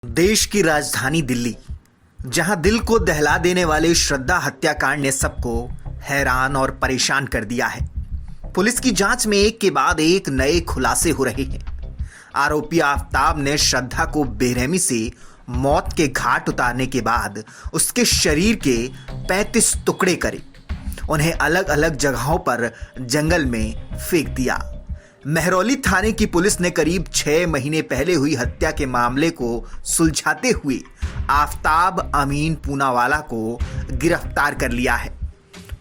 देश की राजधानी दिल्ली, जहां दिल को दहला देने वाले श्रद्धा हत्याकांड ने सबको हैरान और परेशान कर दिया है। पुलिस की जांच में एक के बाद एक नए खुलासे हो रहे हैं। आरोपी आफताब ने श्रद्धा को बेरहमी से मौत के घाट उतारने के बाद उसके शरीर के 35 टुकड़े करे, उन्हें अलग अलग जगहों पर जंगल में फेंक दिया। महरौली थाने की पुलिस ने करीब 6 महीने पहले हुई हत्या के मामले को सुलझाते हुए आफताब अमीन पूनावाला को गिरफ्तार कर लिया है।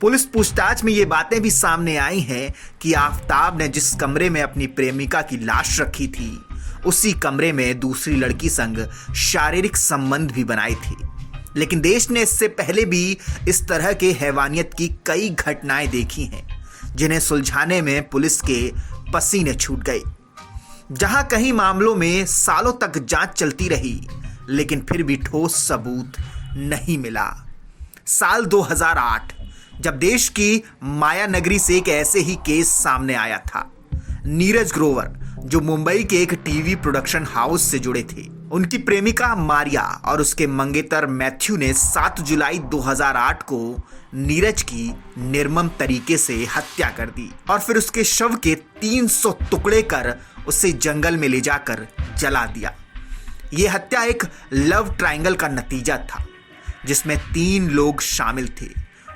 पुलिस पूछताछ में ये बातें भी सामने आई हैं कि आफताब ने जिस कमरे में अपनी प्रेमिका की लाश रखी थी, उसी कमरे में दूसरी लड़की संग शारीरिक संबंध भी बनाए थे। लेकिन देश ने इससे पहले भी इस तरह के हैवानियत की कई घटनाएं देखी हैं, जिन्हें सुलझाने में पुलिस के पसीने छूट गए। जहां कई मामलों में सालों तक जांच चलती रही, लेकिन फिर भी ठोस सबूत नहीं मिला। साल 2008 जब देश की माया नगरी से एक ऐसे ही केस सामने आया था। नीरज ग्रोवर, जो मुंबई के एक टीवी प्रोडक्शन हाउस से जुड़े थे, उनकी प्रेमिका मारिया और उसके मंगेतर मैथ्यू ने 7 जुलाई 2008 को नीरज की निर्मम तरीके से हत्या कर दी और फिर उसके शव के 300 टुकड़े कर उसे जंगल में ले जाकर जला दिया। यह हत्या एक लव ट्रायंगल का नतीजा था, जिसमें 3 लोग शामिल थे,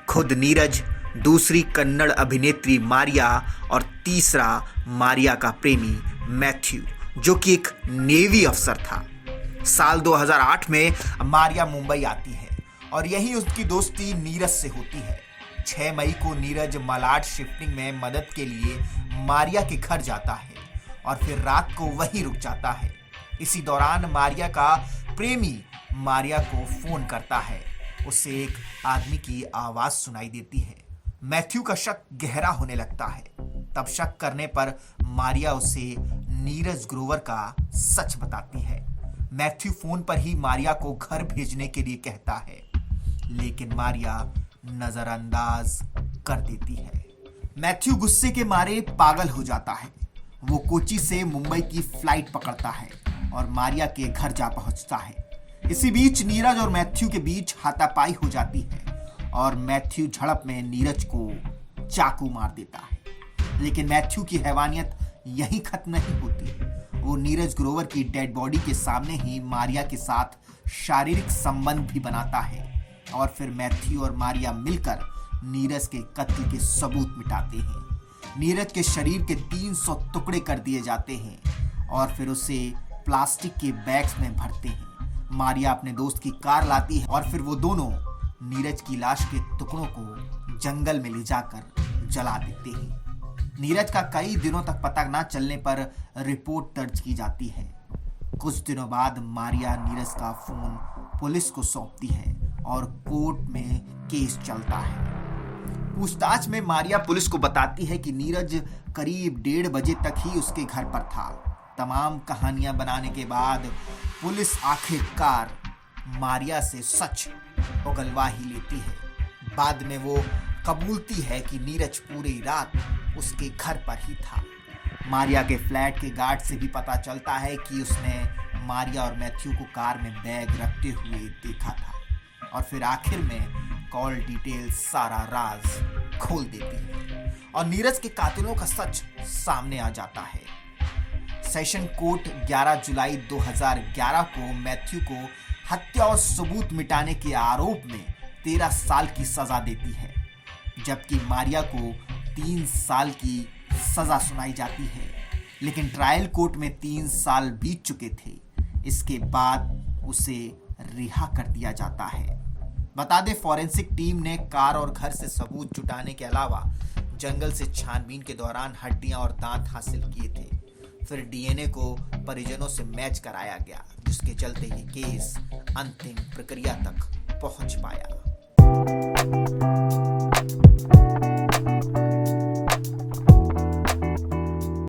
खुद नीरज, दूसरी कन्नड़ अभिनेत्री मारिया और तीसरा मारिया का प्रेमी मैथ्यू, जो कि एक नेवी अफसर था। साल 2008 में मारिया मुंबई आती है और यही उसकी दोस्ती नीरज से होती है। 6 मई को नीरज मलाड शिफ्टिंग में मदद के लिए मारिया के घर जाता है और फिर रात को वहीं रुक जाता है। इसी दौरान मारिया का प्रेमी मारिया को फोन करता है। उसे एक आदमी की आवाज सुनाई देती है। मैथ्यू का शक गहरा होने लगता है। तब शक करने पर मारिया उसे नीरज ग्रोवर का सच बताती है। मैथ्यू फोन पर ही मारिया को घर भेजने के लिए कहता है, लेकिन मारिया नजरअंदाज कर देती है। मैथ्यू गुस्से के मारे पागल हो जाता है। वो कोची से मुंबई की फ्लाइट पकड़ता है और मारिया के घर जा पहुंचता है। इसी बीच नीरज और मैथ्यू के बीच हाथापाई हो जाती है और मैथ्यू झड़प में नीरज को चाकू मार देता है। लेकिन मैथ्यू की हैवानियत यहीं खत्म नहीं होती। वो नीरज ग्रोवर की डेड बॉडी के सामने ही मारिया के साथ शारीरिक संबंध भी बनाता है और फिर मैथ्यू और मारिया मिलकर नीरज के कत्ल के सबूत मिटाते हैं। नीरज के शरीर के 300 टुकड़े कर दिए जाते हैं और फिर उसे प्लास्टिक के बैग्स में भरते हैं। मारिया अपने दोस्त की कार लाती है और फिर वो दोनों नीरज की लाश के टुकड़ों को जंगल में ले जाकर जला देते हैं। नीरज का कई दिनों तक पता न चलने पर रिपोर्ट दर्ज की जाती है। कुछ दिनों बाद मारिया नीरज का फोन पुलिस को सौंपती है और कोर्ट में केस चलता है। पूछताछ में मारिया पुलिस को बताती है कि नीरज करीब 1:30 बजे तक ही उसके घर पर था। तमाम कहानियां बनाने के बाद पुलिस आखिरकार मारिया से सच उगलवा ही लेती है। बाद में वो कबूलती है कि नीरज पूरी रात उसके घर पर ही था। मारिया के फ्लैट के गार्ड से भी पता चलता है कि उसने मारिया और मैथ्यू को कार में बैग रखते हुए देखा था और फिर आखिर में कॉल डिटेल सारा राज खोल देती है और नीरज के कातिलों का सच सामने आ जाता है। सेशन कोर्ट 11 जुलाई 2011 को मैथ्यू को हत्या और सबूत मिटाने के आरोप में 13 साल की सजा देती है, जबकि मारिया को 3 साल की सजा सुनाई जाती है। लेकिन ट्रायल कोर्ट में 3 साल बीत चुके थे। इसके बाद उसे रिहा कर दिया जाता है। बता दें, फॉरेंसिक टीम ने कार और घर से सबूत जुटाने के अलावा जंगल से छानबीन के दौरान हड्डियां और दांत हासिल किए थे। फिर डीएनए को परिजनों से मैच कराया गया, जिसके चलते ये केस अंतिम प्रक्रिया तक पहुंच पाया।